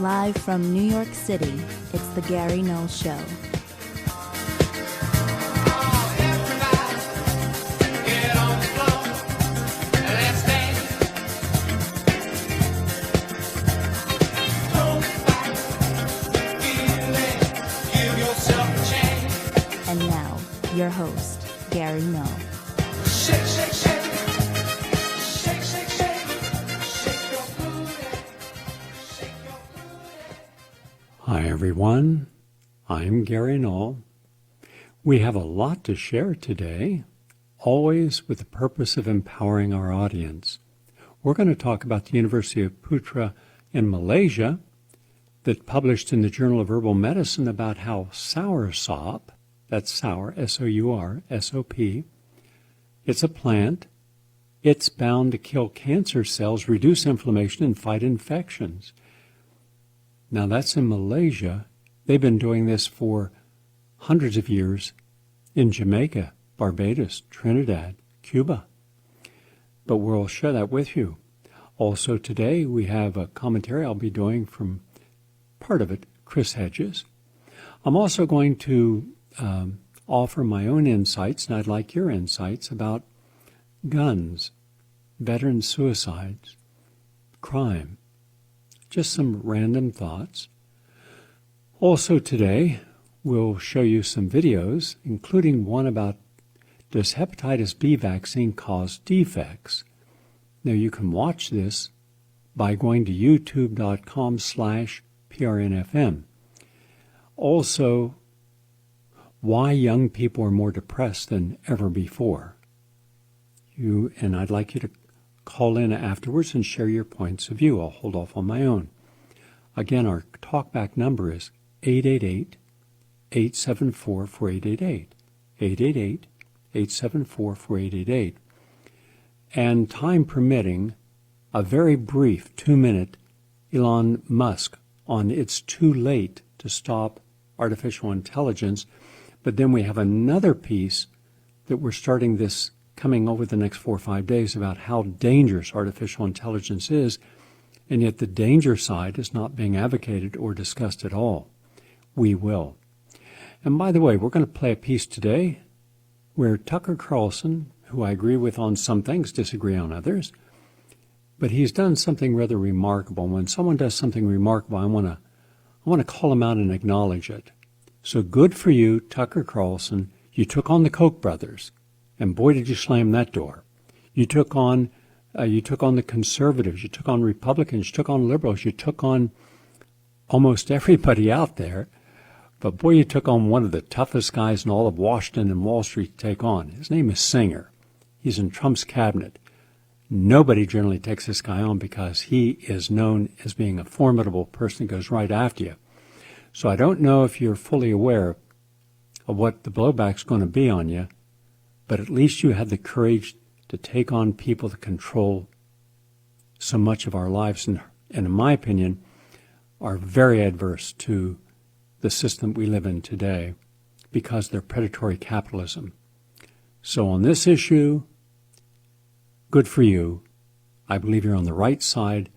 Live from New York City, it's the Gary Null Show. And now, your host, Gary Null. Shake, shake, shake. Shake, shake, shake. Shake your booty. Shake your booty. Hi everyone, I'm Gary Null. We have a lot to share today, always with the purpose of empowering our audience. We're going to talk about the University of Putra in Malaysia that published in the Journal of Herbal Medicine about how Soursop, that's sour, S-O-U-R-S-O-P, it's a plant. It's bound to kill cancer cells, reduce inflammation, and fight infections. Now that's in Malaysia. They've been doing this for hundreds of years in Jamaica, Barbados, Trinidad, Cuba. But we'll share that with you. Also today we have a commentary I'll be doing from part of it, Chris Hedges. I'm also going to offer my own insights, and I'd like your insights about guns, veteran suicides, crime, just some random thoughts. Also today, we'll show you some videos, including one about does hepatitis B vaccine cause defects? Now you can watch this by going to youtube.com/PRNFM. Also, why young people are more depressed than ever before. And I'd like you to call in afterwards and share your points of view. I'll hold off on my own. Again, our talkback number is 888-874-4888. 888-874-4888. And time permitting, a very brief 2-minute Elon Musk on it's too late to stop artificial intelligence. But then we have another piece that we're starting this coming over the next 4 or 5 days about how dangerous artificial intelligence is, and yet the danger side is not being advocated or discussed at all. We will. And by the way, we're going to play a piece today where Tucker Carlson, who I agree with on some things, disagree on others, but he's done something rather remarkable. When someone does something remarkable, I want to call him out and acknowledge it. So good for you, Tucker Carlson. You took on the Koch brothers, and boy, did you slam that door. You took on the conservatives. You took on Republicans. You took on liberals. You took on almost everybody out there. But boy, you took on one of the toughest guys in all of Washington and Wall Street to take on. His name is Singer. He's in Trump's cabinet. Nobody generally takes this guy on because he is known as being a formidable person who goes right after you. So I don't know if you're fully aware of what the blowback's going to be on you, but at least you had the courage to take on people that control so much of our lives and in my opinion, are very adverse to the system we live in today because they're predatory capitalism. So on this issue, good for you. I believe you're on the right side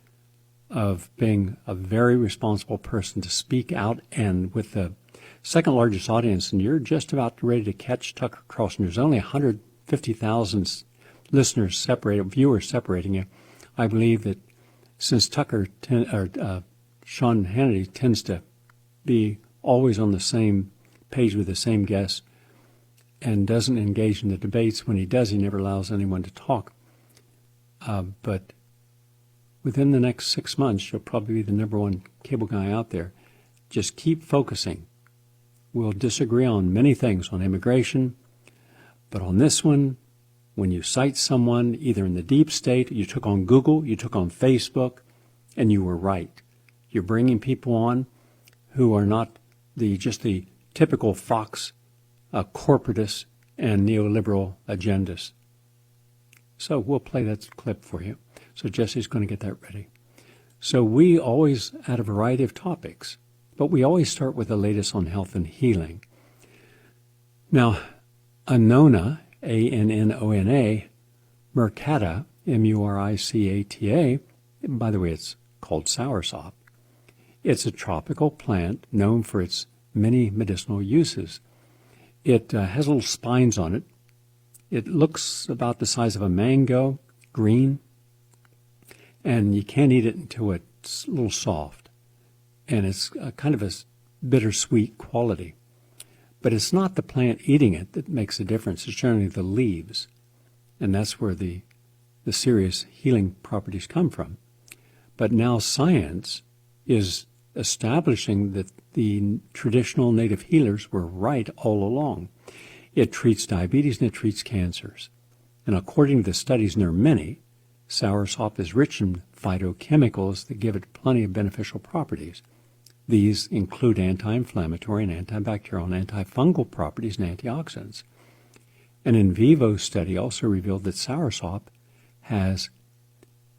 of being a very responsible person to speak out, and with the second largest audience, and you're just about ready to catch Tucker Carlson. There's only 150,000 viewers separating you. I believe that since Sean Hannity tends to be always on the same page with the same guests and doesn't engage in the debates, when he does, he never allows anyone to talk. But within the next 6 months, you'll probably be the number one cable guy out there. Just keep focusing. We'll disagree on many things, on immigration, but on this one, when you cite someone either in the deep state, you took on Google, you took on Facebook, and you were right. You're bringing people on who are not just the typical Fox corporatists and neoliberal agendas. So we'll play that clip for you. So Jesse's going to get that ready. So we always add a variety of topics, but we always start with the latest on health and healing. Now, Annona, A-N-N-O-N-A, Muricata, M-U-R-I-C-A-T-A, by the way, it's called Soursop, It's a tropical plant known for its many medicinal uses. It has little spines on it. It looks about the size of a mango, green, and you can't eat it until it's a little soft. And it's kind of a bittersweet quality. But it's not the plant eating it that makes a difference. It's generally the leaves. And that's where the serious healing properties come from. But now science is establishing that the traditional native healers were right all along. It treats diabetes and it treats cancers. And according to the studies, and there are many, soursop is rich in phytochemicals that give it plenty of beneficial properties. These include anti-inflammatory and antibacterial and antifungal properties and antioxidants. An in vivo study also revealed that soursop has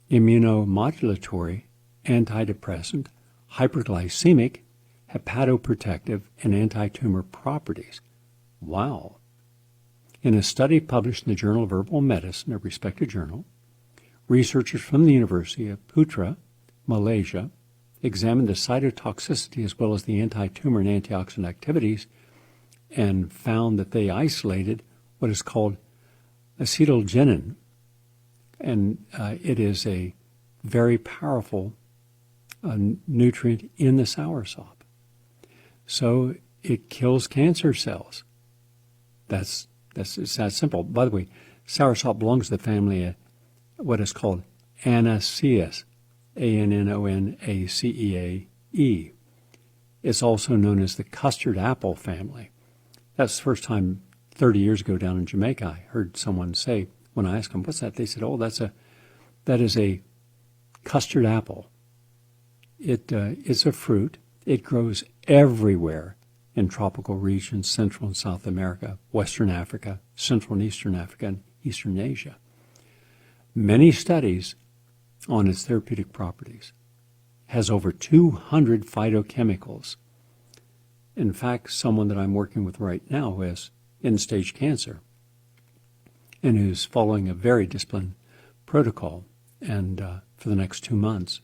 immunomodulatory, antidepressant, hyperglycemic, hepatoprotective, and anti-tumor properties. Wow. In a study published in the Journal of Herbal Medicine, a respected journal, researchers from the University of Putra, Malaysia, examined the cytotoxicity as well as the anti-tumor and antioxidant activities and found that they isolated what is called acetylgenin. And it is a very powerful nutrient in the soursop. So it kills cancer cells. It's that simple. By the way, soursop belongs to the family of what is called Annonaceae, Annonaceae. It's also known as the custard apple family. That's the first time 30 years ago down in Jamaica I heard someone say, when I asked them, what's that? They said, oh, that is a custard apple. It's a fruit. It grows everywhere in tropical regions, Central and South America, Western Africa, Central and Eastern Africa, and Eastern Asia. Many studies on its therapeutic properties. Has over 200 phytochemicals. In fact, someone that I'm working with right now who has end-stage cancer and who's following a very disciplined protocol and for the next 2 months.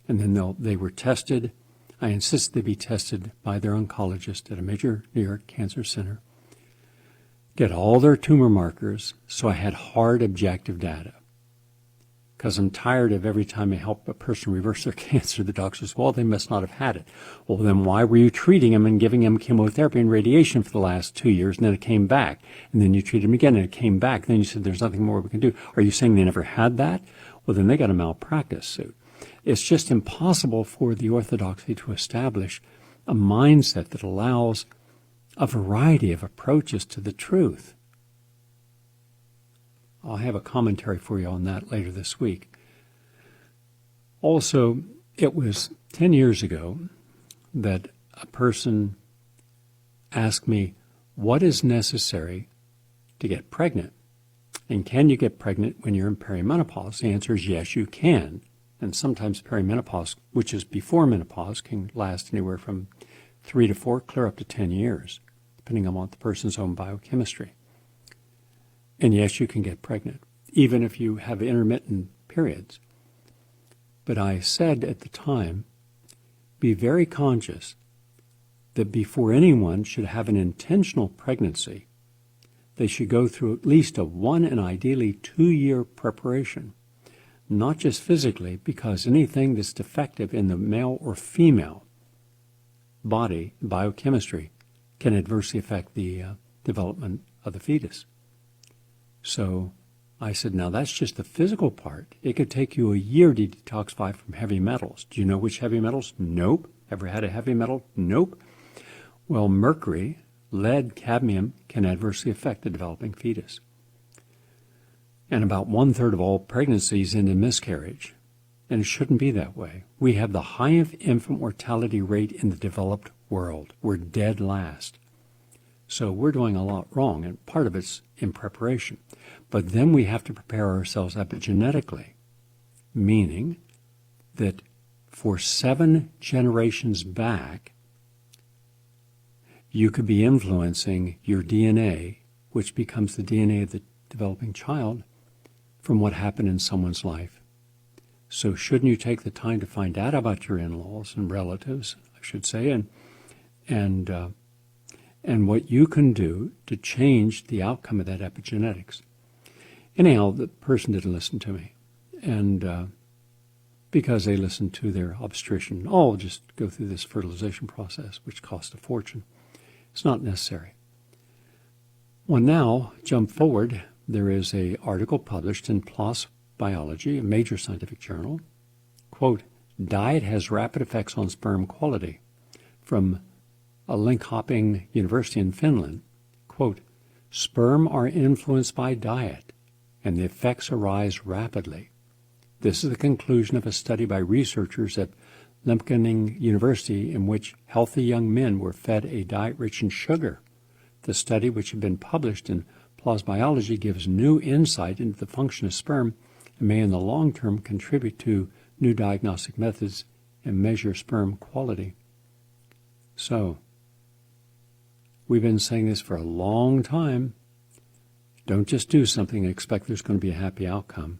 And then they were tested. I insist they be tested by their oncologist at a major New York cancer center. Get all their tumor markers, so I had hard objective data. Because I'm tired of every time I help a person reverse their cancer, the doctor says, well, they must not have had it. Well, then why were you treating them and giving them chemotherapy and radiation for the last 2 years, and then it came back? And then you treated them again, and it came back. Then you said, there's nothing more we can do. Are you saying they never had that? Well, then they got a malpractice suit. It's just impossible for the orthodoxy to establish a mindset that allows a variety of approaches to the truth. I'll have a commentary for you on that later this week. Also, it was 10 years ago that a person asked me, what is necessary to get pregnant? And can you get pregnant when you're in perimenopause? The answer is yes, you can. And sometimes perimenopause, which is before menopause, can last anywhere from 3 to 4, clear up to 10 years, depending on the person's own biochemistry. And yes, you can get pregnant, even if you have intermittent periods. But I said at the time, be very conscious that before anyone should have an intentional pregnancy, they should go through at least a 1 and ideally 2-year preparation, not just physically, because anything that's defective in the male or female body, biochemistry, can adversely affect the development of the fetus. So I said, now that's just the physical part. It could take you a year to detoxify from heavy metals. Do you know which heavy metals? Nope. Ever had a heavy metal? Nope. Well, mercury, lead, cadmium can adversely affect the developing fetus. And about 1/3 of all pregnancies end in miscarriage. And it shouldn't be that way. We have the highest infant mortality rate in the developed world. We're dead last. So we're doing a lot wrong, and part of it's in preparation. But then we have to prepare ourselves epigenetically, meaning that for 7 generations back, you could be influencing your DNA, which becomes the DNA of the developing child, from what happened in someone's life. So shouldn't you take the time to find out about your in-laws and relatives, I should say, and what you can do to change the outcome of that epigenetics? Anyhow, the person didn't listen to me, and because they listened to their obstetrician, oh, just go through this fertilization process, which costs a fortune. It's not necessary. Well, now, jump forward, there is an article published in PLOS Biology, a major scientific journal. Quote, diet has rapid effects on sperm quality, from a Linköping University in Finland. Quote, sperm are influenced by diet, and the effects arise rapidly. This is the conclusion of a study by researchers at Linköping University in which healthy young men were fed a diet rich in sugar. The study, which had been published in PLOS Biology, gives new insight into the function of sperm and may in the long term contribute to new diagnostic methods and measure sperm quality. So, we've been saying this for a long time. Don't just do something and expect there's going to be a happy outcome.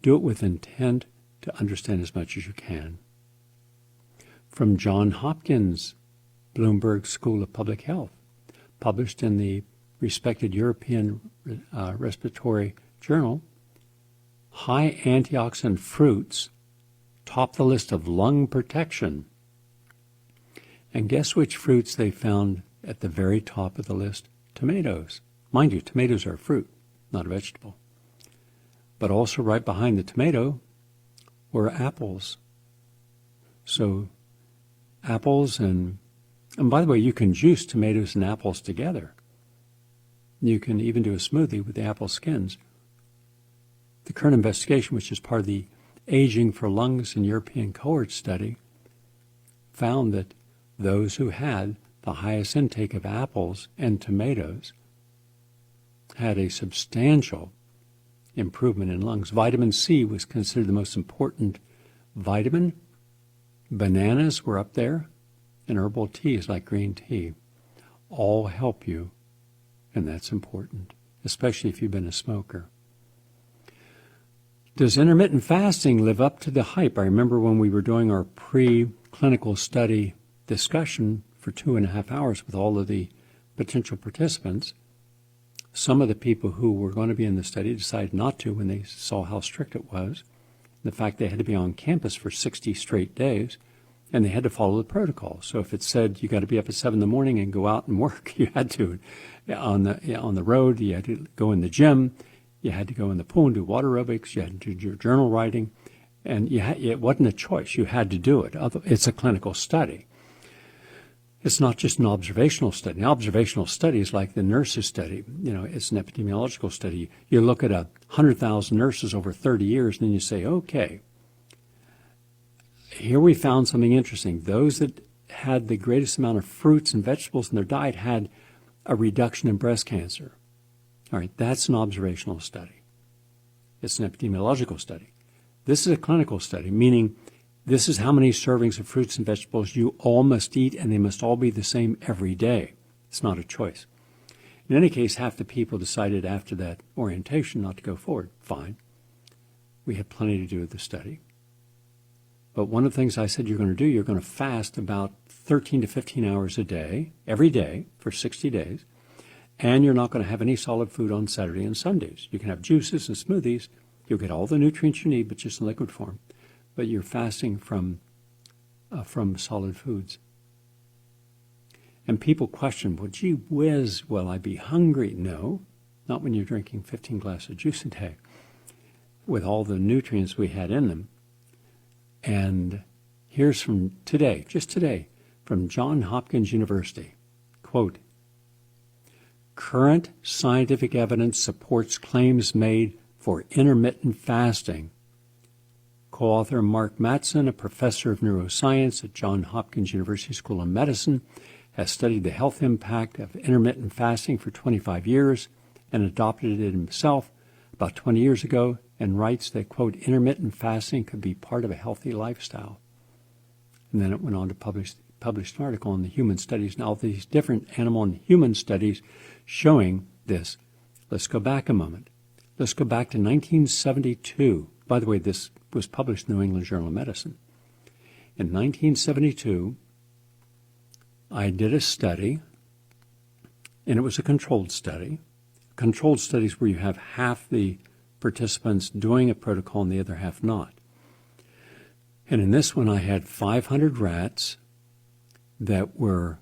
Do it with intent to understand as much as you can. From Johns Hopkins, Bloomberg School of Public Health, published in the respected European Respiratory Journal, high antioxidant fruits top the list of lung protection. And guess which fruits they found at the very top of the list? Tomatoes. Mind you, tomatoes are a fruit, not a vegetable. But also right behind the tomato were apples. So apples and by the way, you can juice tomatoes and apples together. You can even do a smoothie with the apple skins. The current investigation, which is part of the Aging for Lungs in European cohort study, found that those who had the highest intake of apples and tomatoes had a substantial improvement in lungs. Vitamin C was considered the most important vitamin. Bananas were up there, and herbal teas like green tea all help you, and that's important, especially if you've been a smoker. Does intermittent fasting live up to the hype? I remember when we were doing our pre-clinical study discussion for 2.5 hours with all of the potential participants, some of the people who were going to be in the study decided not to when they saw how strict it was, the fact they had to be on campus for 60 straight days, and they had to follow the protocol. So if it said you got to be up at 7 in the morning and go out and work, you had to. On the road, you had to go in the gym, you had to go in the pool and do water aerobics, you had to do your journal writing, and it wasn't a choice. You had to do it. It's a clinical study. It's not just an observational study. An observational study is like the nurses study. It's an epidemiological study. You look at 100,000 nurses over 30 years, and then you say, okay, here we found something interesting. Those that had the greatest amount of fruits and vegetables in their diet had a reduction in breast cancer. All right, that's an observational study. It's an epidemiological study. This is a clinical study, meaning this is how many servings of fruits and vegetables you all must eat, and they must all be the same every day. It's not a choice. In any case, half the people decided after that orientation not to go forward. Fine. We had plenty to do with the study. But one of the things I said you're going to do, you're going to fast about 13 to 15 hours a day, every day, for 60 days, and you're not going to have any solid food on Saturday and Sundays. You can have juices and smoothies. You'll get all the nutrients you need, but just in liquid form. But you're fasting from solid foods. And people question, well, gee whiz, will I be hungry? No, not when you're drinking 15 glasses of juice a day with all the nutrients we had in them. And here's from today, just today, from Johns Hopkins University, quote, current scientific evidence supports claims made for intermittent fasting. Co-author Mark Mattson, a professor of neuroscience at Johns Hopkins University School of Medicine, has studied the health impact of intermittent fasting for 25 years and adopted it himself about 20 years ago, and writes that, quote, intermittent fasting could be part of a healthy lifestyle. And then it went on to publish an article on the human studies, and all these different animal and human studies showing this. Let's go back a moment. Let's go back to 1972. By the way, this was published in the New England Journal of Medicine. In 1972, I did a study, and it was a controlled study. Controlled studies where you have half the participants doing a protocol and the other half not. And in this one, I had 500 rats that were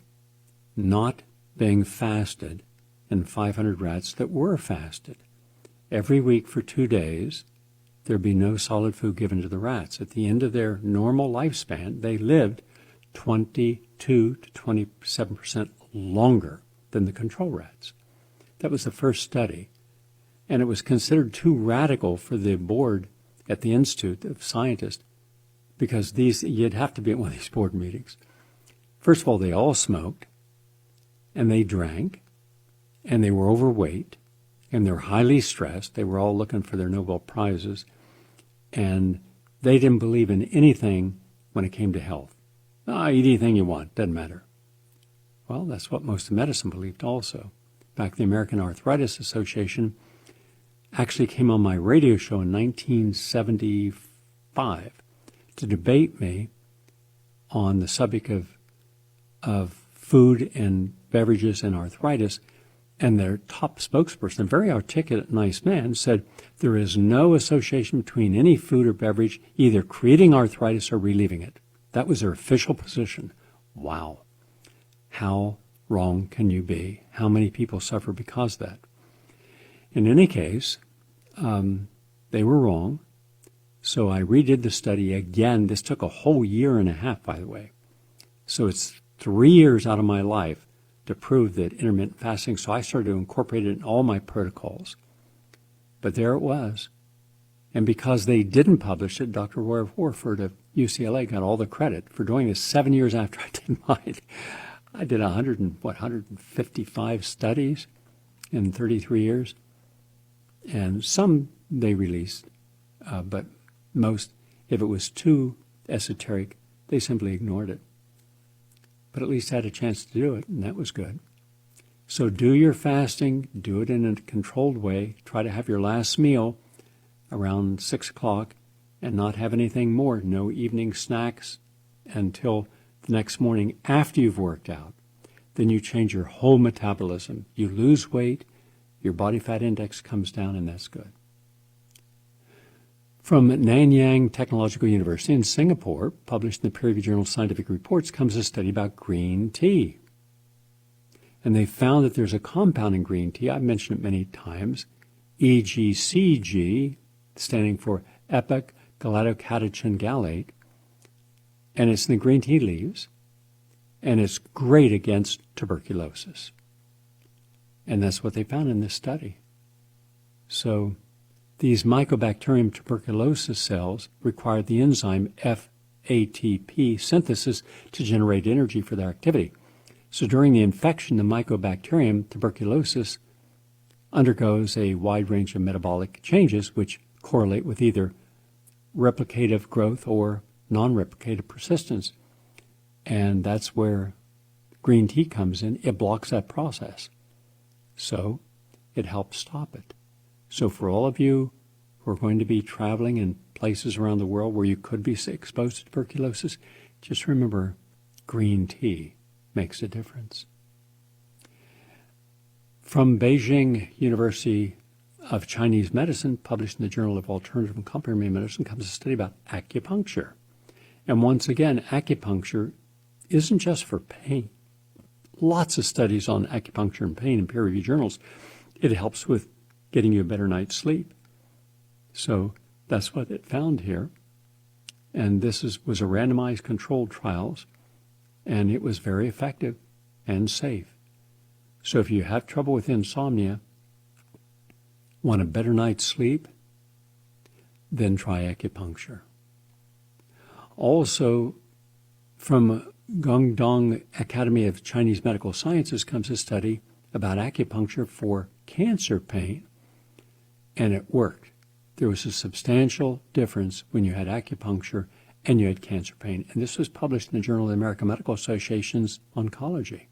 not being fasted and 500 rats that were fasted. Every week for 2 days, there'd be no solid food given to the rats. At the end of their normal lifespan, they lived 22 to 27% longer than the control rats. That was the first study. And it was considered too radical for the board at the Institute of Scientists, because you'd have to be at one of these board meetings. First of all, they all smoked, and they drank, and they were overweight, and they're highly stressed. They were all looking for their Nobel Prizes, and they didn't believe in anything when it came to health. Eat anything you want, doesn't matter. Well, that's what most of medicine believed also. In fact, the American Arthritis Association actually came on my radio show in 1975 to debate me on the subject of food and beverages and arthritis, and their top spokesperson, a very articulate, nice man, said there is no association between any food or beverage either creating arthritis or relieving it. That was their official position. Wow. How wrong can you be? How many people suffer because of that? In any case, they were wrong. So I redid the study again. This took a whole year and a half, by the way. So it's 3 years out of my life to prove that intermittent fasting. So I started to incorporate it in all my protocols. But there it was. And because they didn't publish it, Dr. Roy Warford of UCLA got all the credit for doing this 7 years after I did mine. I did 155 studies in 33 years. And some they released, but most, if it was too esoteric, they simply ignored it. But at least I had a chance to do it, and that was good. So do your fasting, do it in a controlled way. Try to have your last meal around 6 o'clock and not have anything more. No evening snacks until the next morning after you've worked out. Then you change your whole metabolism. You lose weight, your body fat index comes down, and that's good. From Nanyang Technological University in Singapore, published in the peer-reviewed journal Scientific Reports, comes a study about green tea. And they found that there's a compound in green tea, I've mentioned it many times, EGCG, standing for epic galactocatechin gallate, and it's in the green tea leaves, and it's great against tuberculosis. And that's what they found in this study. So these Mycobacterium tuberculosis cells require the enzyme FATP synthesis to generate energy for their activity. So during the infection, the Mycobacterium tuberculosis undergoes a wide range of metabolic changes which correlate with either replicative growth or non-replicative persistence. And that's where green tea comes in. It blocks that process. So it helps stop it. So for all of you who are going to be traveling in places around the world where you could be exposed to tuberculosis, just remember green tea makes a difference. From Beijing University of Chinese Medicine, published in the Journal of Alternative and Complementary Medicine, comes a study about acupuncture. And once again, acupuncture isn't just for pain. Lots of studies on acupuncture and pain in peer-reviewed journals. It helps with getting you a better night's sleep. So that's what it found here. And this was a randomized controlled trials, and it was very effective and safe. So if you have trouble with insomnia, want a better night's sleep, then try acupuncture. Also, from Guangdong Academy of Chinese Medical Sciences comes a study about acupuncture for cancer pain, and it worked. There was a substantial difference when you had acupuncture and you had cancer pain. And this was published in the Journal of the American Medical Association's Oncology.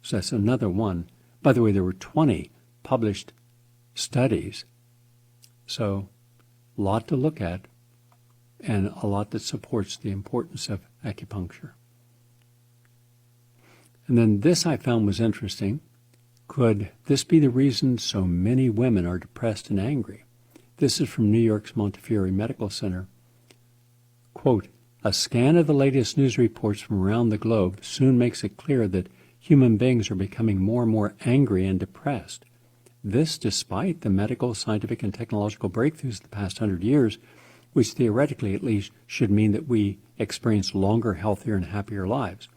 So that's another one. By the way, there were 20 published studies. So a lot to look at and a lot that supports the importance of acupuncture. And then this I found was interesting. Could this be the reason so many women are depressed and angry? This is from New York's Montefiore Medical Center. Quote, a scan of the latest news reports from around the globe soon makes it clear that human beings are becoming more and more angry and depressed. This despite the medical, scientific, and technological breakthroughs of the past 100 years, which theoretically at least should mean that we experience longer, healthier, and happier lives.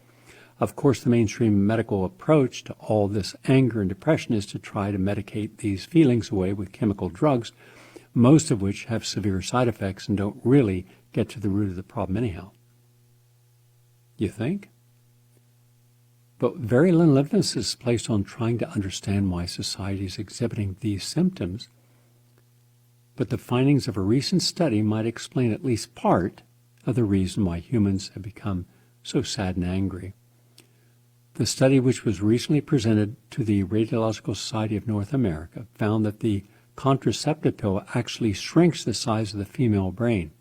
Of course, the mainstream medical approach to all this anger and depression is to try to medicate these feelings away with chemical drugs, most of which have severe side effects and don't really get to the root of the problem anyhow. You think? But very little emphasis is placed on trying to understand why society is exhibiting these symptoms. But the findings of a recent study might explain at least part of the reason why humans have become so sad and angry. The study, which was recently presented to the Radiological Society of North America, found that the contraceptive pill actually shrinks the size of the female brain,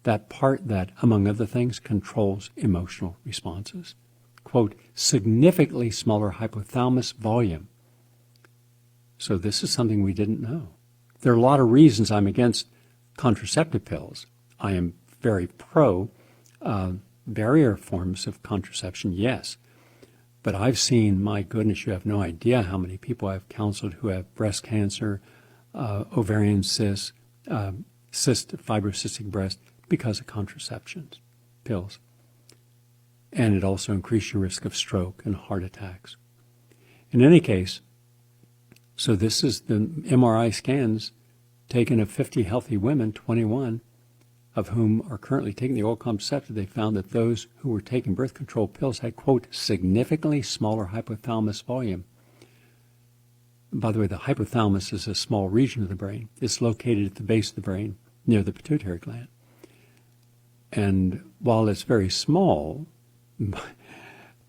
that part that, among other things, controls emotional responses. Quote, significantly smaller hypothalamus volume. So this is something we didn't know. There are a lot of reasons I'm against contraceptive pills. I am very pro barrier forms of contraception, yes. But I've seen, my goodness, you have no idea how many people I've counseled who have breast cancer, ovarian cysts, fibrocystic breast, because of contraceptions, pills. And it also increases your risk of stroke and heart attacks. In any case, so this is the MRI scans taken of 50 healthy women, 21 of whom are currently taking the oral contraceptive. They found that those who were taking birth control pills had, quote, significantly smaller hypothalamus volume. By the way, the hypothalamus is a small region of the brain. It's located at the base of the brain, near the pituitary gland. And while it's very small,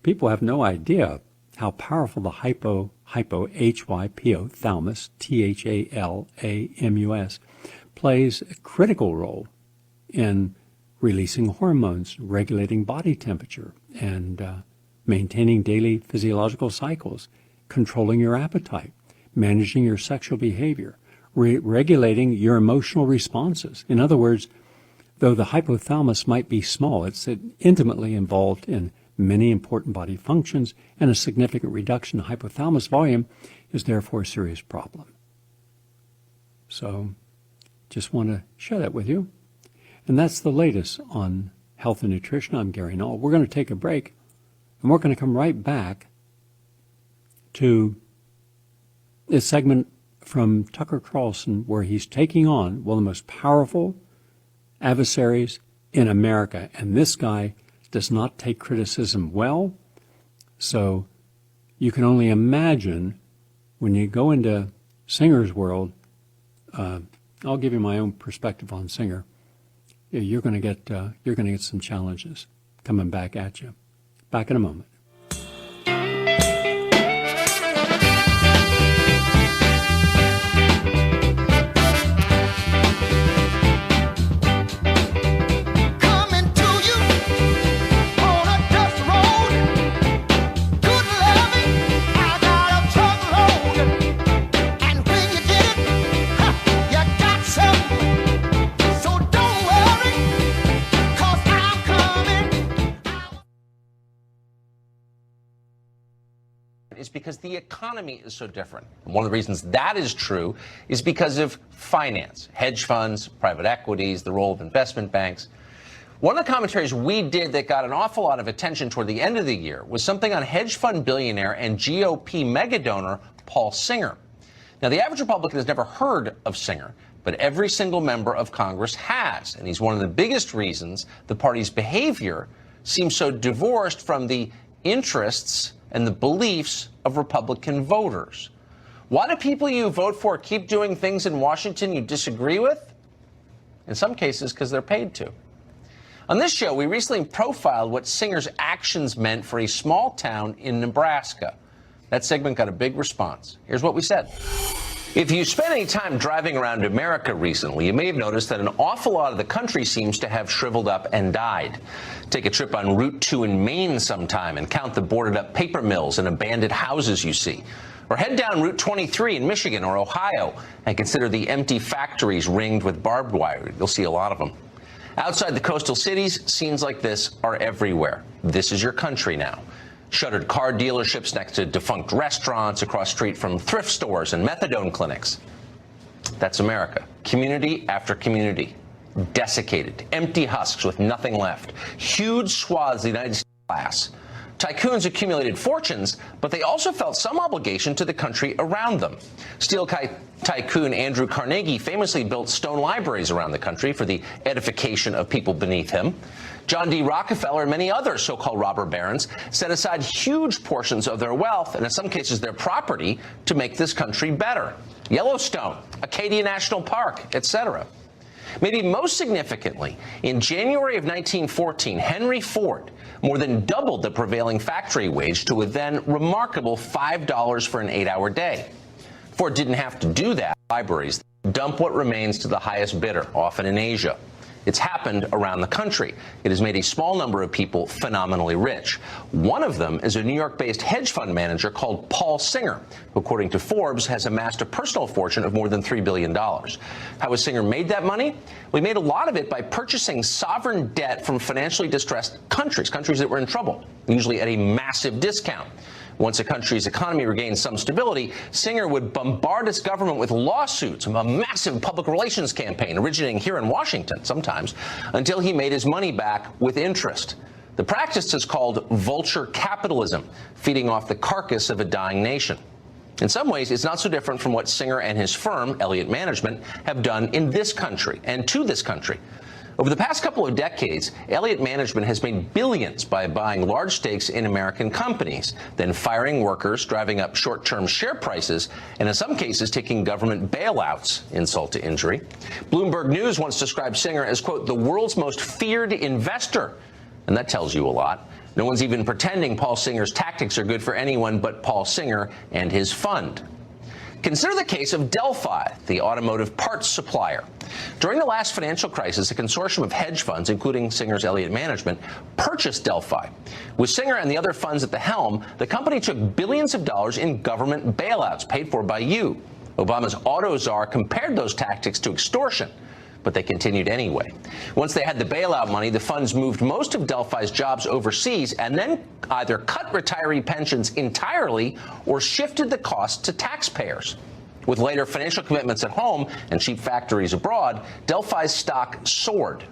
people have no idea how powerful the hypothalamus, Thalamus, plays a critical role in releasing hormones, regulating body temperature, and maintaining daily physiological cycles, controlling your appetite, managing your sexual behavior, regulating your emotional responses. In other words, though the hypothalamus might be small, it's intimately involved in many important body functions, and a significant reduction in hypothalamus volume is therefore a serious problem. So, just want to share that with you. And that's the latest on health and nutrition. I'm Gary Null. We're going to take a break, and we're going to come right back to a segment from Tucker Carlson where he's taking on one of the most powerful adversaries in America. And this guy does not take criticism well. So you can only imagine when you go into Singer's world, I'll give you my own perspective on Singer. You're going to get some challenges coming back at you. Back in a moment. Is because the economy is so different. And one of the reasons that is true is because of finance, hedge funds, private equities, the role of investment banks. One of the commentaries we did that got an awful lot of attention toward the end of the year was something on hedge fund billionaire and GOP megadonor Paul Singer. Now, the average Republican has never heard of Singer, but every single member of Congress has, and he's one of the biggest reasons the party's behavior seems so divorced from the interests and the beliefs of Republican voters. Why do people you vote for keep doing things in Washington you disagree with? In some cases, because they're paid to. On this show, we recently profiled what Singer's actions meant for a small town in Nebraska. That segment got a big response. Here's what we said. If you spent any time driving around America recently, you may have noticed that an awful lot of the country seems to have shriveled up and died. Take a trip on Route 2 in Maine sometime and count the boarded up paper mills and abandoned houses you see. Or head down Route 23 in Michigan or Ohio and consider the empty factories ringed with barbed wire. You'll see a lot of them. Outside the coastal cities, scenes like this are everywhere. This is your country now. Shuttered car dealerships next to defunct restaurants, across street from thrift stores and methadone clinics. That's America. Community after community. Desiccated, empty husks with nothing left. Huge swaths of the United States class. Tycoons accumulated fortunes, but they also felt some obligation to the country around them. Steel tycoon Andrew Carnegie famously built stone libraries around the country for the edification of people beneath him. John D. Rockefeller and many other so-called robber barons set aside huge portions of their wealth, and in some cases their property, to make this country better. Yellowstone, Acadia National Park, etc. Maybe most significantly, in January of 1914, Henry Ford more than doubled the prevailing factory wage to a then remarkable $5 for an 8-hour day. Ford didn't have to do that. Libraries dump what remains to the highest bidder, often in Asia. It's happened around the country. It has made a small number of people phenomenally rich. One of them is a New York-based hedge fund manager called Paul Singer, who, according to Forbes, has amassed a personal fortune of more than $3 billion. How has Singer made that money? We made a lot of it by purchasing sovereign debt from financially distressed countries that were in trouble, usually at a massive discount. Once a country's economy regained some stability, Singer would bombard its government with lawsuits, a massive public relations campaign originating here in Washington sometimes, until he made his money back with interest. The practice is called vulture capitalism, feeding off the carcass of a dying nation. In some ways, it's not so different from what Singer and his firm, Elliott Management, have done in this country and to this country. Over the past couple of decades, Elliott Management has made billions by buying large stakes in American companies, then firing workers, driving up short-term share prices, and in some cases taking government bailouts, insult to injury. Bloomberg News once described Singer as, quote, the world's most feared investor. And that tells you a lot. No one's even pretending Paul Singer's tactics are good for anyone but Paul Singer and his fund. Consider the case of Delphi, the automotive parts supplier. During the last financial crisis, a consortium of hedge funds, including Singer's Elliott Management, purchased Delphi. With Singer and the other funds at the helm, the company took billions of dollars in government bailouts paid for by you. Obama's auto czar compared those tactics to extortion, but they continued anyway. Once they had the bailout money, the funds moved most of Delphi's jobs overseas and then either cut retiree pensions entirely or shifted the cost to taxpayers. With later financial commitments at home and cheap factories abroad, Delphi's stock soared.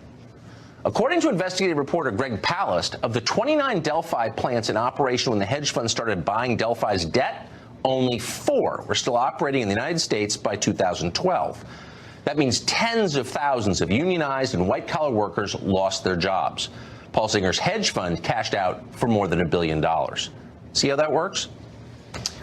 According to investigative reporter Greg Palast, of the 29 Delphi plants in operation when the hedge fund started buying Delphi's debt, only 4 were still operating in the United States by 2012. That means tens of thousands of unionized and white-collar workers lost their jobs. Paul Singer's hedge fund cashed out for more than $1 billion. See how that works?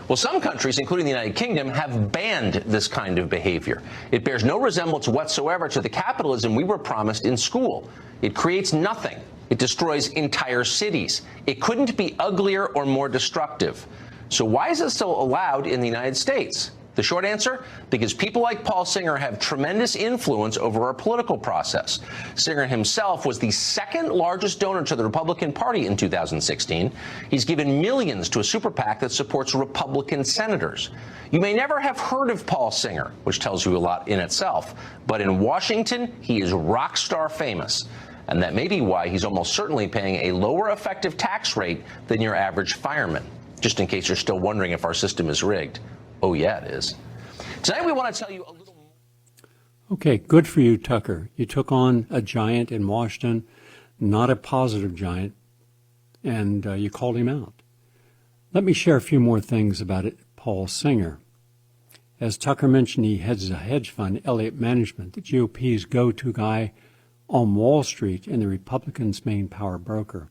Well, some countries, including the United Kingdom, have banned this kind of behavior. It bears no resemblance whatsoever to the capitalism we were promised in school. It creates nothing. It destroys entire cities. It couldn't be uglier or more destructive. So why is it still allowed in the United States? The short answer, because people like Paul Singer have tremendous influence over our political process. Singer himself was the second largest donor to the Republican Party in 2016. He's given millions to a super PAC that supports Republican senators. You may never have heard of Paul Singer, which tells you a lot in itself, but in Washington, he is rock star famous. And that may be why he's almost certainly paying a lower effective tax rate than your average fireman. Just in case you're still wondering if our system is rigged. Oh, yeah, it is. Tonight we want to tell you a little more. Okay, good for you, Tucker. You took on a giant in Washington, not a positive giant, and you called him out. Let me share a few more things about it, Paul Singer. As Tucker mentioned, he heads a hedge fund, Elliott Management, the GOP's go-to guy on Wall Street and the Republicans' main power broker.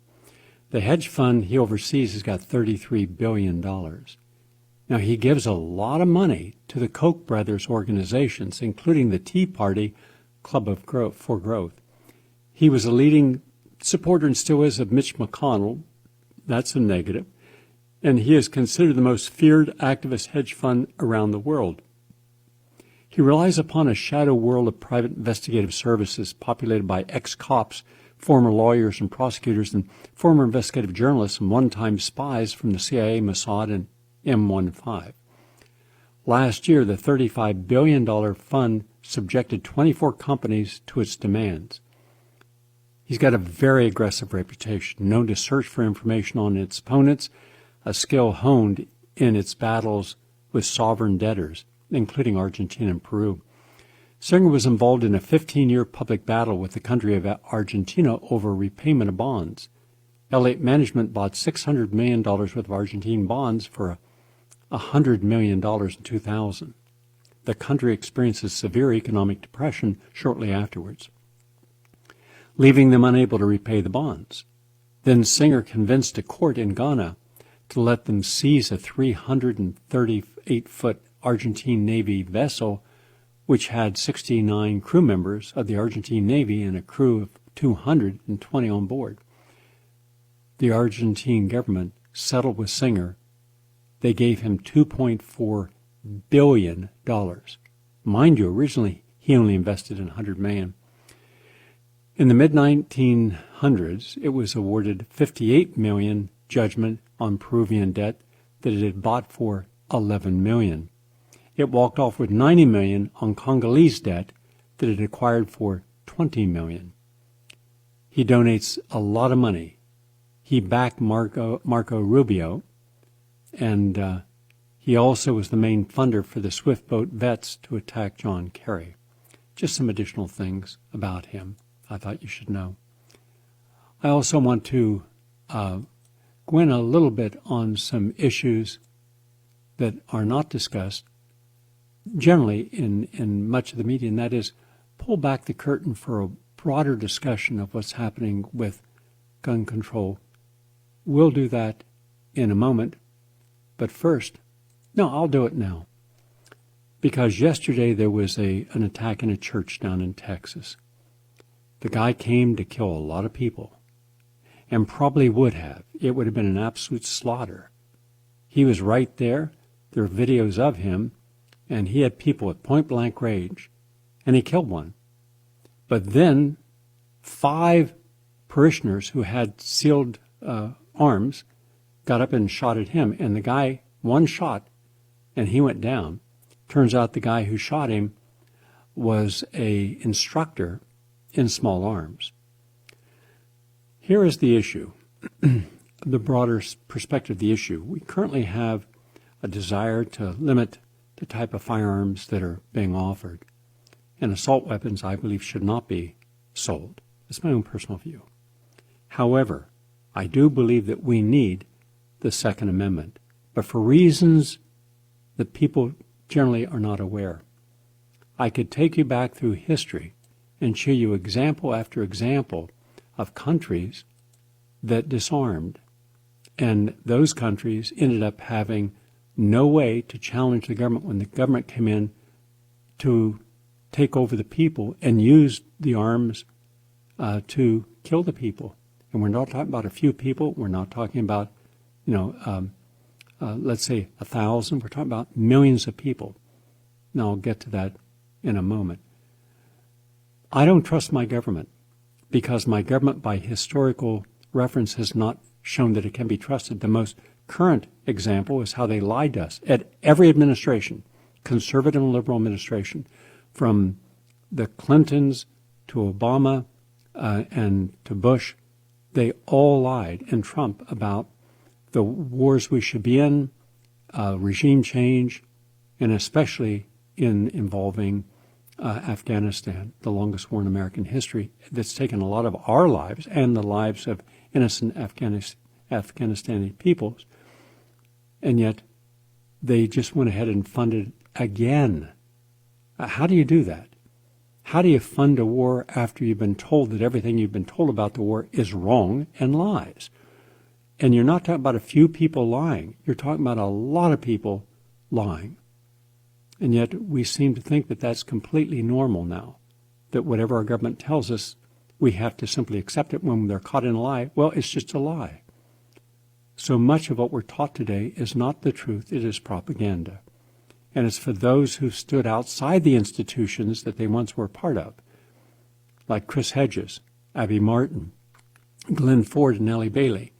The hedge fund he oversees has got $33 billion. Now, he gives a lot of money to the Koch brothers organizations, including the Tea Party Club for Growth. He was a leading supporter and still is of Mitch McConnell. That's a negative. And he is considered the most feared activist hedge fund around the world. He relies upon a shadow world of private investigative services populated by ex-cops, former lawyers and prosecutors, and former investigative journalists and one-time spies from the CIA, Mossad, and M15. Last year, the $35 billion fund subjected 24 companies to its demands. He's got a very aggressive reputation, known to search for information on its opponents, a skill honed in its battles with sovereign debtors, including Argentina and Peru. Singer was involved in a 15-year public battle with the country of Argentina over repayment of bonds. Elliott Management bought $600 million worth of Argentine bonds for $100 million in 2000. The country experienced a severe economic depression shortly afterwards, leaving them unable to repay the bonds. Then Singer convinced a court in Ghana to let them seize a 338-foot Argentine Navy vessel, which had 69 crew members of the Argentine Navy and a crew of 220 on board. The Argentine government settled with Singer. They gave him $2.4 billion. Mind you, originally he only invested in $100 million. In the mid-1900s, it was awarded $58 million judgment on Peruvian debt that it had bought for $11 million. It walked off with $90 million on Congolese debt that it acquired for $20 million. He donates a lot of money. He backed Marco Rubio, and he also was the main funder for the swift boat vets to attack John Kerry. Just some additional things about him I thought you should know. I also want to go in a little bit on some issues that are not discussed generally in much of the media, and that is pull back the curtain for a broader discussion of what's happening with gun control. We'll do that in a moment, but first, no, I'll do it now. Because yesterday there was an attack in a church down in Texas. The guy came to kill a lot of people, and probably would have. It would have been an absolute slaughter. He was right there. There are videos of him, and he had people at point-blank range, and he killed one. But then 5 parishioners who had sealed arms got up and shot at him, and the guy, one shot, and he went down. Turns out the guy who shot him was an instructor in small arms. Here is the issue, the broader perspective of the issue. We currently have a desire to limit the type of firearms that are being offered, and assault weapons, I believe, should not be sold. It's my own personal view. However, I do believe that we need the Second Amendment, but for reasons that people generally are not aware. I could take you back through history and show you example after example of countries that disarmed, and those countries ended up having no way to challenge the government when the government came in to take over the people and use the arms to kill the people. And we're not talking about a few people. We're not talking about, let's say 1,000. We're talking about millions of people. Now, I'll get to that in a moment. I don't trust my government because my government, by historical reference, has not shown that it can be trusted. The most current example is how they lied to us at every administration, conservative and liberal administration, from the Clintons to Obama and to Bush. They all lied, and Trump, about the wars we should be in, regime change, and especially involving Afghanistan, the longest war in American history, that's taken a lot of our lives and the lives of innocent Afghanistani peoples, and yet they just went ahead and funded again. How do you do that? How do you fund a war after you've been told that everything you've been told about the war is wrong and lies? And you're not talking about a few people lying. You're talking about a lot of people lying. And yet we seem to think that that's completely normal now, that whatever our government tells us, we have to simply accept it when they're caught in a lie. Well, it's just a lie. So much of what we're taught today is not the truth. It is propaganda. and it's for those who stood outside the institutions that they once were part of, like Chris Hedges, Abby Martin, Glenn Ford, and Nellie Bailey,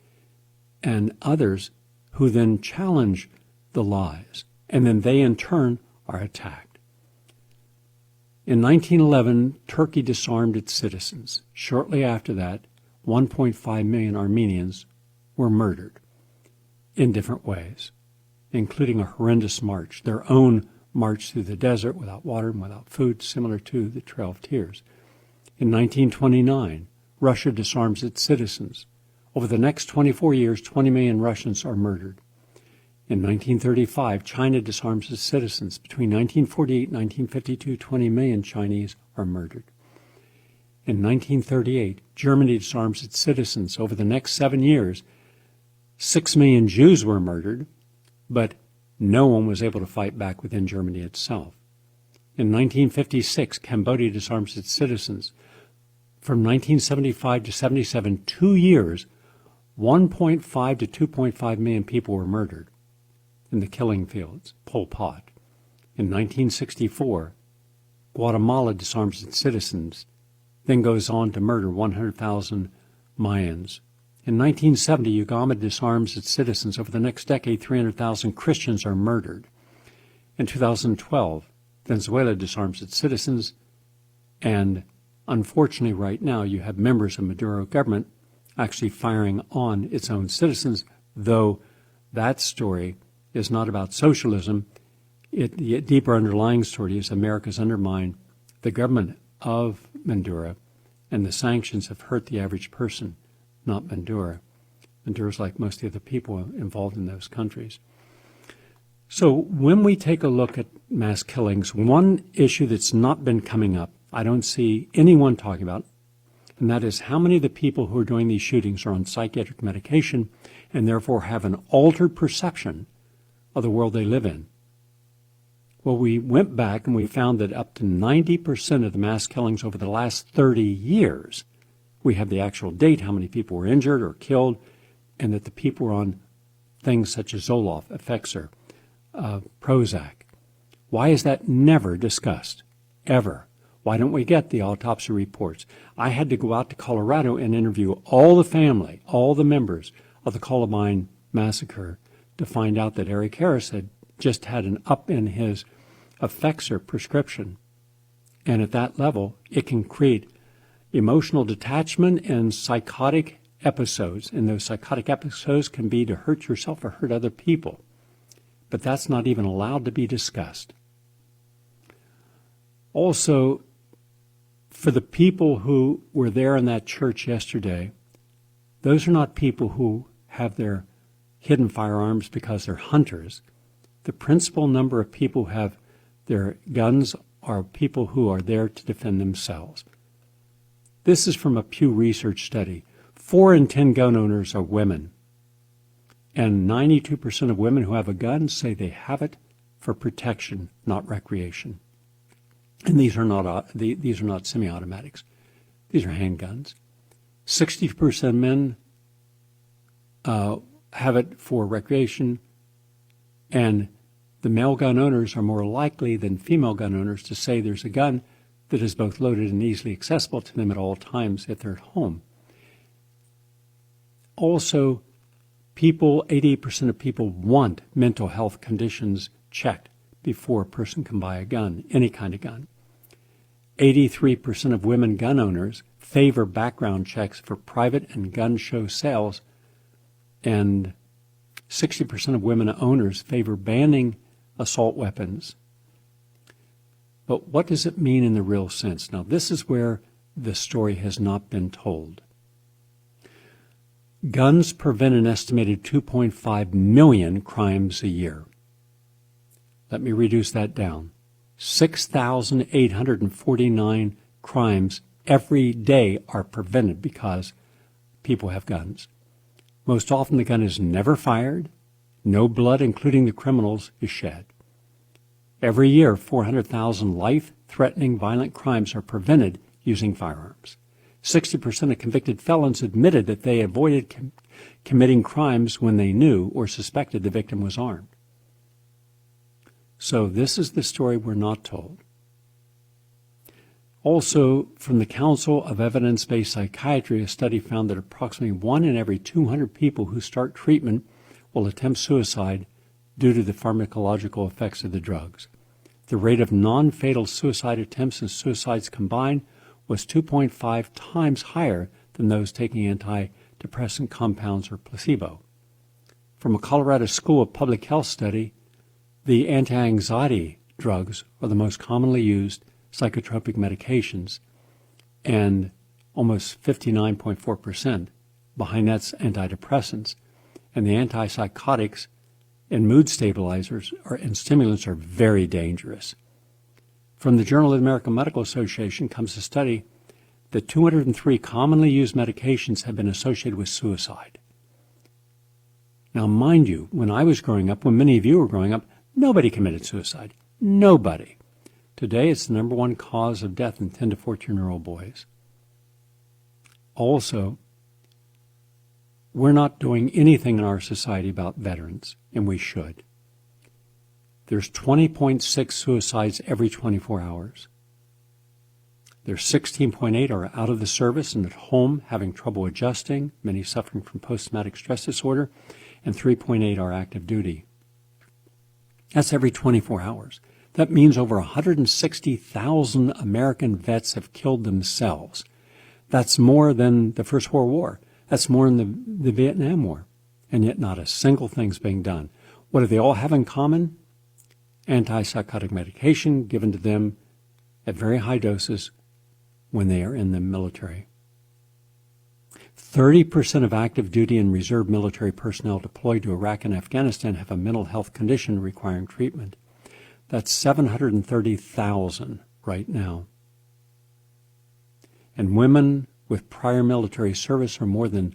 and others who then challenge the lies, and then they in turn are attacked. In 1911, Turkey disarmed its citizens. Shortly after that, 1.5 million Armenians were murdered in different ways, including a horrendous march, their own march through the desert without water and without food, similar to the Trail of Tears. In 1929, Russia disarms its citizens. Over the next 24 years, 20 million Russians are murdered. In 1935, China disarms its citizens. Between 1948 and 1952, 20 million Chinese are murdered. In 1938, Germany disarms its citizens. Over the next 7 years, 6 million Jews were murdered, but no one was able to fight back within Germany itself. In 1956, Cambodia disarms its citizens. From 1975 to 77, 2 years, 1.5 to 2.5 million people were murdered in the killing fields, Pol Pot. In 1964, Guatemala disarms its citizens, then goes on to murder 100,000 Mayans. In 1970, Uganda disarms its citizens. Over the next decade, 300,000 Christians are murdered. In 2012, Venezuela disarms its citizens, and unfortunately right now you have members of Maduro government actually firing on its own citizens, though that story is not about socialism. The deeper underlying story is America's undermined the government of Maduro, and the sanctions have hurt the average person, not Maduro. Maduro's like most of the other people involved in those countries. So when we take a look at mass killings, one issue that's not been coming up, I don't see anyone talking about, and that is how many of the people who are doing these shootings are on psychiatric medication and therefore have an altered perception of the world they live in. Well, we went back and we found that up to 90% of the mass killings over the last 30 years, we have the actual date, how many people were injured or killed, and that the people were on things such as Zoloft, Effexor, Prozac. Why is that never discussed, ever? Why don't we get the autopsy reports? I had to go out to Colorado and interview all the family, all the members of the Columbine massacre to find out that Eric Harris had just had an up in his Effexor prescription. And at that level, it can create emotional detachment and psychotic episodes. And those psychotic episodes can be to hurt yourself or hurt other people. But that's not even allowed to be discussed. Also, for the people who were there in that church yesterday, those are not people who have their hidden firearms because they're hunters. The principal number of people who have their guns are people who are there to defend themselves. This is from a Pew Research study. 4 in 10 gun owners are women. And 92% of women who have a gun say they have it for protection, not recreation. And these are not semi-automatics. These are handguns. 60% of men have it for recreation, and the male gun owners are more likely than female gun owners to say there's a gun that is both loaded and easily accessible to them at all times if they're at home. Also, 80% of people want mental health conditions checked before a person can buy a gun, any kind of gun. 83% of women gun owners favor background checks for private and gun show sales, and 60% of women owners favor banning assault weapons. But what does it mean in the real sense? Now, this is where the story has not been told. Guns prevent an estimated 2.5 million crimes a year. Let me reduce that down. 6,849 crimes every day are prevented because people have guns. Most often the gun is never fired. No blood, including the criminals, is shed. Every year, 400,000 life-threatening violent crimes are prevented using firearms. 60% of convicted felons admitted that they avoided committing crimes when they knew or suspected the victim was armed. So this is the story we're not told. Also, from the Council of Evidence-Based Psychiatry, a study found that approximately 1 in every 200 people who start treatment will attempt suicide due to the pharmacological effects of the drugs. The rate of non-fatal suicide attempts and suicides combined was 2.5 times higher than those taking antidepressant compounds or placebo. From a Colorado School of Public Health study, the anti-anxiety drugs are the most commonly used psychotropic medications, and almost 59.4%. Behind that's antidepressants. And the antipsychotics and mood stabilizers and stimulants are very dangerous. From the Journal of the American Medical Association comes a study that 203 commonly used medications have been associated with suicide. Now, mind you, when I was growing up, when many of you were growing up, nobody committed suicide. Nobody. Today, it's the number one cause of death in 10 to 14-year-old boys. Also, we're not doing anything in our society about veterans, and we should. There's 20.6 suicides every 24 hours. There's 16.8 are out of the service and at home having trouble adjusting, many suffering from post-traumatic stress disorder, and 3.8 are active duty. That's every 24 hours. That means over 160,000 American vets have killed themselves. That's more than the First World War. That's more than the Vietnam War. And yet not a single thing's being done. What do they all have in common? Antipsychotic medication given to them at very high doses when they are in the military. 30% of active duty and reserve military personnel deployed to Iraq and Afghanistan have a mental health condition requiring treatment. That's 730,000 right now. And women with prior military service are more than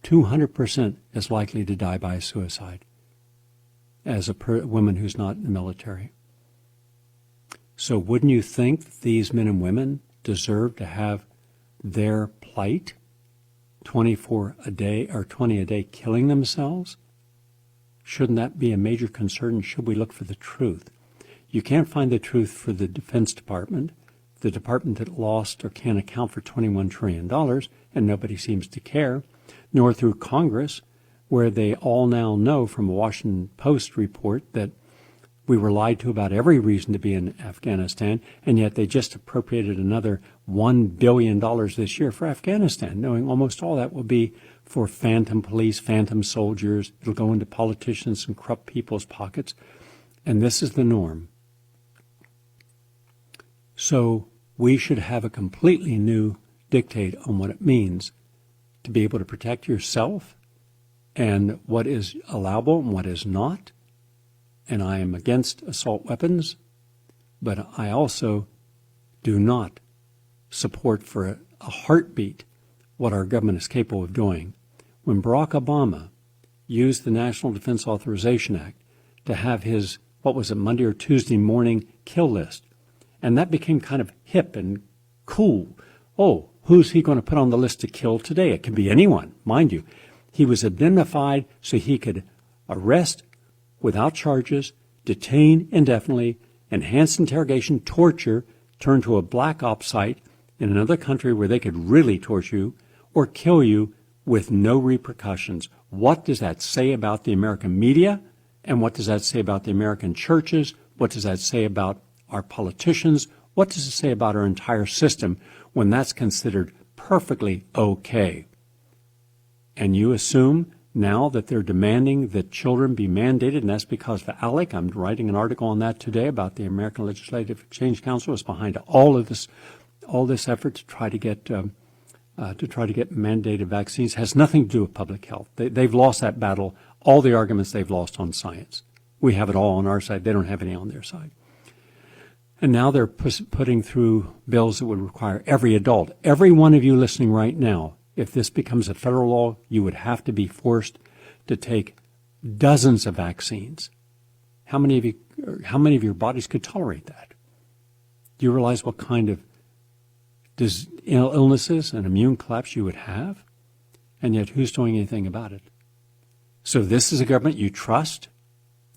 200% as likely to die by suicide as a woman who's not in the military. So wouldn't you think that these men and women deserve to have their plight 24 a day or 20 a day killing themselves? Shouldn't that be a major concern? Should we look for the truth? You can't find the truth for the Defense Department, the department that lost or can't account for $21 trillion, and nobody seems to care, nor through Congress, where they all now know from a Washington Post report that we were lied to about every reason to be in Afghanistan, and yet they just appropriated another $1 billion this year for Afghanistan, knowing almost all that will be for phantom police, phantom soldiers. It'll go into politicians and corrupt people's pockets, and this is the norm. So we should have a completely new dictate on what it means to be able to protect yourself and what is allowable and what is not. And I am against assault weapons, but I also do not support for a heartbeat what our government is capable of doing. When Barack Obama used the National Defense Authorization Act to have his, what was it, Monday or Tuesday morning kill list, and that became kind of hip and cool. Oh, who's he going to put on the list to kill today? It could be anyone, mind you. He was identified so he could arrest without charges, detain indefinitely, enhance interrogation, torture, turn to a black ops site in another country where they could really torture you or kill you with no repercussions. What does that say about the American media? And what does that say about the American churches? What does that say about our politicians? What does it say about our entire system when that's considered perfectly okay? And you assume now that they're demanding that children be mandated, and that's because of ALEC. I'm writing an article on that today about the American Legislative Exchange Council is behind all this effort to try to get mandated vaccines. It has nothing to do with public health. They've lost that battle. All the arguments they've lost on science. We have it all on our side. They don't have any on their side. And now they're putting through bills that would require every adult, every one of you listening right now, if this becomes a federal law, you would have to be forced to take dozens of vaccines. How many of your bodies could tolerate that? Do you realize what kind of illnesses and immune collapse you would have? And yet who's doing anything about it? So this is a government you trust?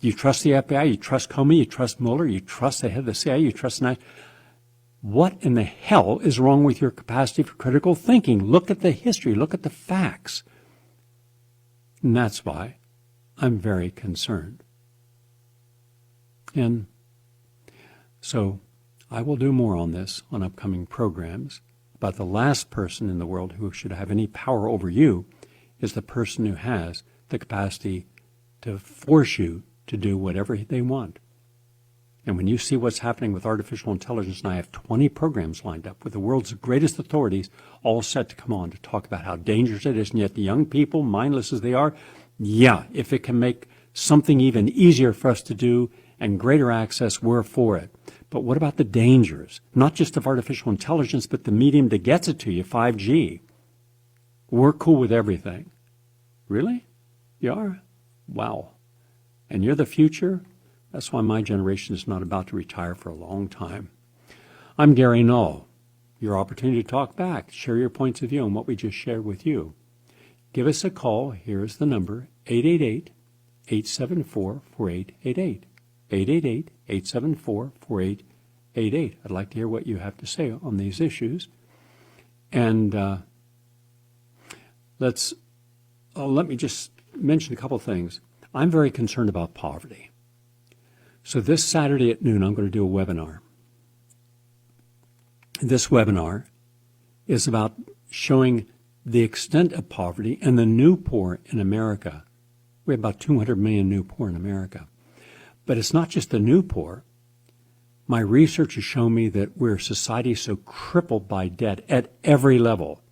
You trust the FBI, you trust Comey, you trust Mueller, you trust the head of the CIA, you trust the What in the hell is wrong with your capacity for critical thinking? Look at the history, look at the facts. And that's why I'm very concerned. And so I will do more on this on upcoming programs. But the last person in the world who should have any power over you is the person who has the capacity to force you to do whatever they want. And when you see what's happening with artificial intelligence, and I have 20 programs lined up with the world's greatest authorities all set to come on to talk about how dangerous it is, and yet the young people, mindless as they are, yeah, if it can make something even easier for us to do and greater access, we're for it. But what about the dangers, not just of artificial intelligence, but the medium that gets it to you, 5G? We're cool with everything. Really? You are? Wow. And you're the future? That's why my generation is not about to retire for a long time. I'm Gary Null. Your opportunity to talk back, share your points of view on what we just shared with you. Give us a call. Here's the number, 888-874-4888. 888-874-4888. I'd like to hear what you have to say on these issues. And let me just mention a couple of things. I'm very concerned about poverty. So this Saturday at noon, I'm going to do a webinar. This webinar is about showing the extent of poverty and the new poor in America. We have about 200 million new poor in America. But it's not just the new poor. My research has shown me that we're a society so crippled by debt at every level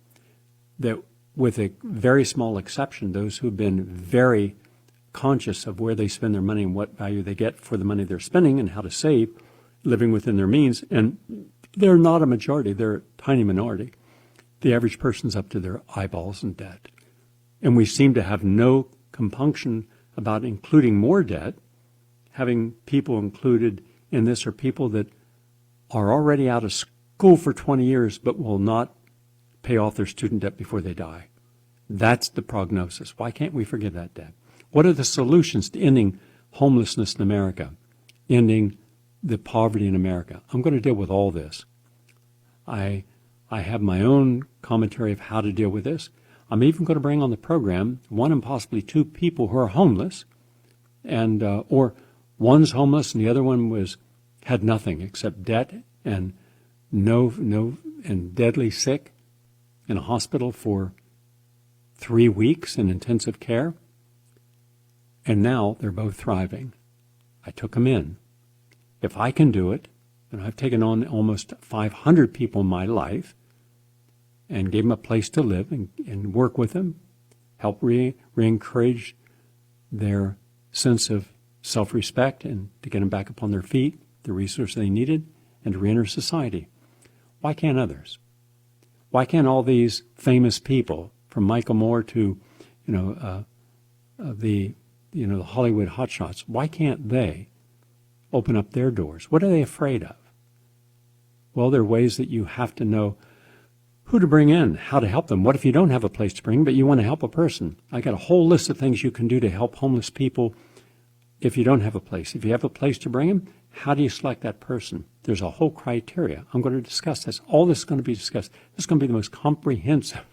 that, with a very small exception, those who've been very conscious of where they spend their money and what value they get for the money they're spending and how to save, living within their means, and they're not a majority, they're a tiny minority. The average person's up to their eyeballs in debt. And we seem to have no compunction about including more debt. Having people included in this are people that are already out of school for 20 years but will not pay off their student debt before they die. That's the prognosis. Why can't we forgive that debt? What are the solutions to ending homelessness in America, ending the poverty in America? I'm going to deal with all this. I have my own commentary of how to deal with this. I'm even going to bring on the program one and possibly two people who are homeless, and or one's homeless and the other one had nothing except debt and and deadly sick in a hospital for 3 weeks in intensive care. And now they're both thriving. I took them in. If I can do it, and I've taken on almost 500 people in my life and gave them a place to live and work with them, help re-encourage their sense of self-respect and to get them back upon their feet, the resources they needed, and to re-enter society. Why can't others? Why can't all these famous people, from Michael Moore to, the Hollywood hotshots, why can't they open up their doors? What are they afraid of? Well, there are ways that you have to know who to bring in, how to help them. What if you don't have a place to bring, but you want to help a person? I got a whole list of things you can do to help homeless people if you don't have a place. If you have a place to bring them, how do you select that person? There's a whole criteria. I'm going to discuss this. All this is going to be discussed. This is going to be the most comprehensive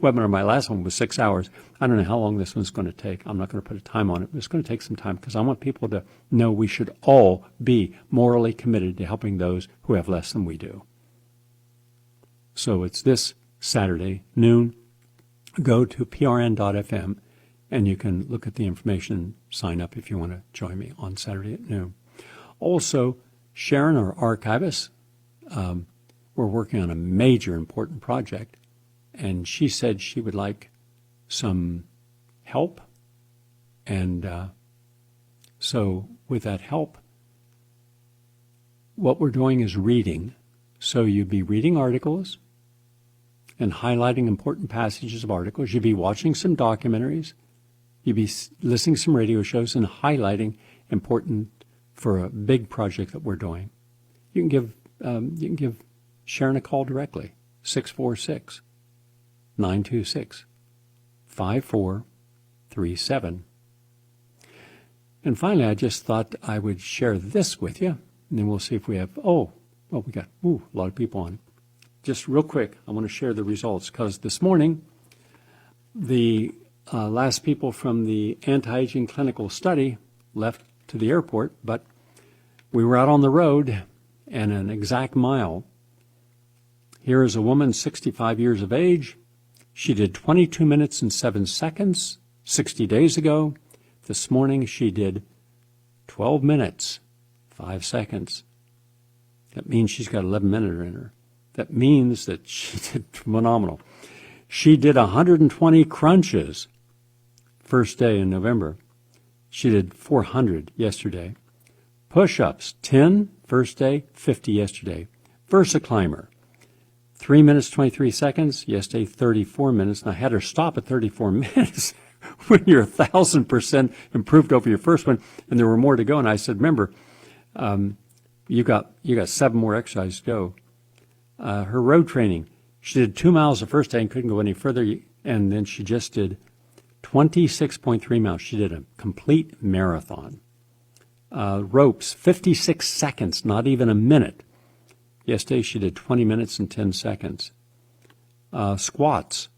webinar. My last one was 6 hours. I don't know how long this one's going to take. I'm not going to put a time on it, but it's going to take some time because I want people to know we should all be morally committed to helping those who have less than we do. So it's this Saturday, noon. Go to prn.fm and you can look at the information, sign up if you want to join me on Saturday at noon. Also, Sharon, our archivist, we're working on a major important project, and she said she would like some help. And so with that help, what we're doing is reading. So you'd be reading articles and highlighting important passages of articles. You'd be watching some documentaries. You'd be listening to some radio shows and highlighting important for a big project that we're doing. You can give Sharon a call directly, 646-926-5437. And finally, I just thought I would share this with you, and then we'll see if we have, we got a lot of people on. Just real quick, I want to share the results, because this morning, the last people from the anti-aging clinical study left to the airport, but we were out on the road, and an exact mile. Here is a woman, 65 years of age. She did 22 minutes and 7 seconds 60 days ago. This morning she did 12 minutes, 5 seconds. That means she's got 11 minutes in her. That means that she did phenomenal. She did 120 crunches first day in November. She did 400 yesterday. Push-ups, 10 first day, 50 yesterday. VersaClimber, 3 minutes, 23 seconds. Yesterday, 34 minutes. And I had her stop at 34 minutes when you're 1,000% improved over your first one, and there were more to go. And I said, remember, you got 7 more exercises to go. Her road training, she did 2 miles the first day and couldn't go any further, and then she just did 26.3 miles. She did a complete marathon. Ropes, 56 seconds, not even a minute. Yesterday she did 20 minutes and 10 seconds. Squats,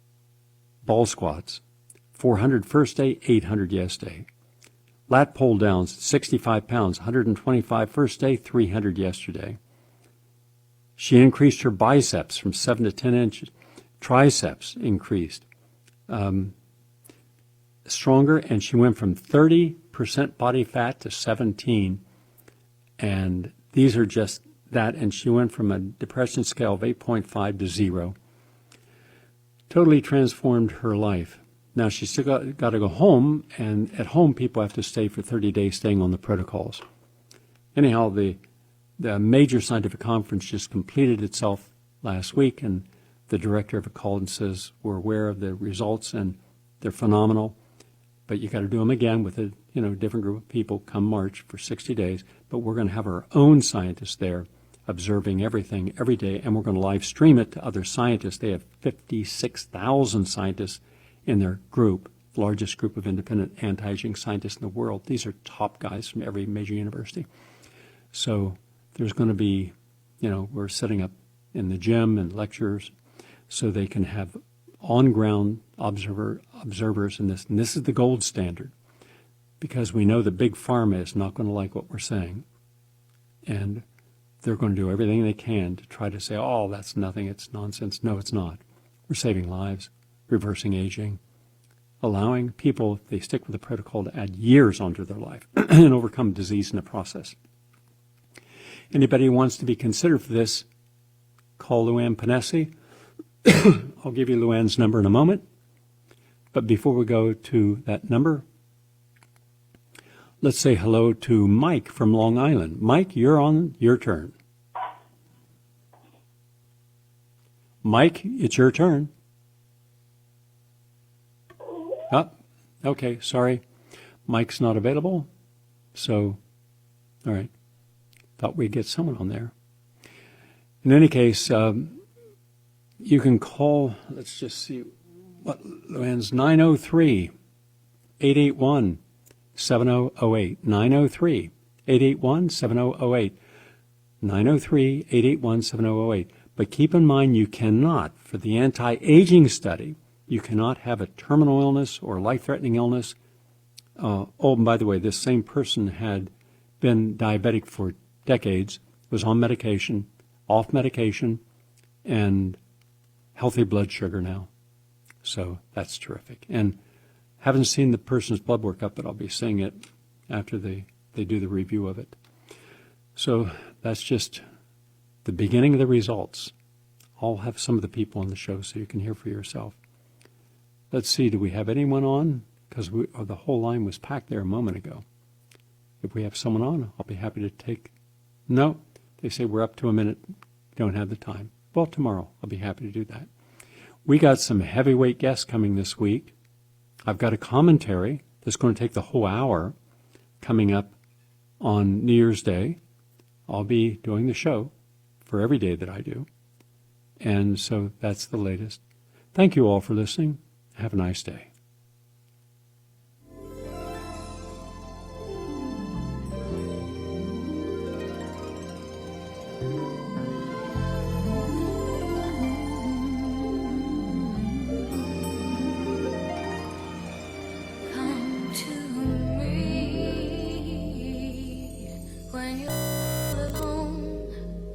ball squats, 400 first day, 800 yesterday. Lat pull downs, 65 pounds, 125 first day, 300 yesterday. She increased her biceps from 7 to 10 inches. Triceps increased. Stronger, and she went from 30% body fat to 17. And these are just that, and she went from a depression scale of 8.5 to 0. Totally transformed her life. Now she's still got to go home, and at home people have to stay for 30 days staying on the protocols. Anyhow, the major scientific conference just completed itself last week, and the director of it called and says, we're aware of the results and they're phenomenal, but you got to do them again with a different group of people come March for 60 days, but we're going to have our own scientists there observing everything every day, and we're going to live stream it to other scientists. They have 56,000 scientists in their group, the largest group of independent anti-aging scientists in the world. These are top guys from every major university. So there's going to be, we're setting up in the gym and lectures so they can have on-ground observers in this. And this is the gold standard, because we know that big pharma is not going to like what we're saying. And they're going to do everything they can to try to say, oh, that's nothing, it's nonsense. No, it's not. We're saving lives, reversing aging, allowing people, if they stick with the protocol, to add years onto their life and overcome disease in the process. Anybody who wants to be considered for this, call Luann Panesi. I'll give you Luann's number in a moment. But before we go to that number, let's say hello to Mike from Long Island. Mike, you're on your turn. Mike, it's your turn. Oh, okay, sorry. Mike's not available. So, all right. Thought we'd get someone on there. In any case, you can call, let's just see what Luann's 903-881-7008. 903-881-7008. 903-881-7008. But keep in mind, you cannot, for the anti-aging study, you cannot have a terminal illness or life-threatening illness. And by the way, this same person had been diabetic for decades, was on medication, off medication, and healthy blood sugar now. So that's terrific. And haven't seen the person's blood work up, but I'll be seeing it after they do the review of it. So that's just the beginning of the results. I'll have some of the people on the show so you can hear for yourself. Let's see, do we have anyone on? Because the whole line was packed there a moment ago. If we have someone on, I'll be happy to take. No, they say we're up to a minute, don't have the time. Well, tomorrow I'll be happy to do that. We got some heavyweight guests coming this week. I've got a commentary that's going to take the whole hour coming up on New Year's Day. I'll be doing the show for every day that I do. And so that's the latest. Thank you all for listening. Have a nice day. Come to me when you're alone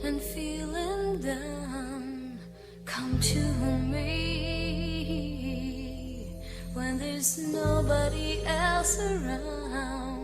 and feeling down. Come to me when there's nobody else around.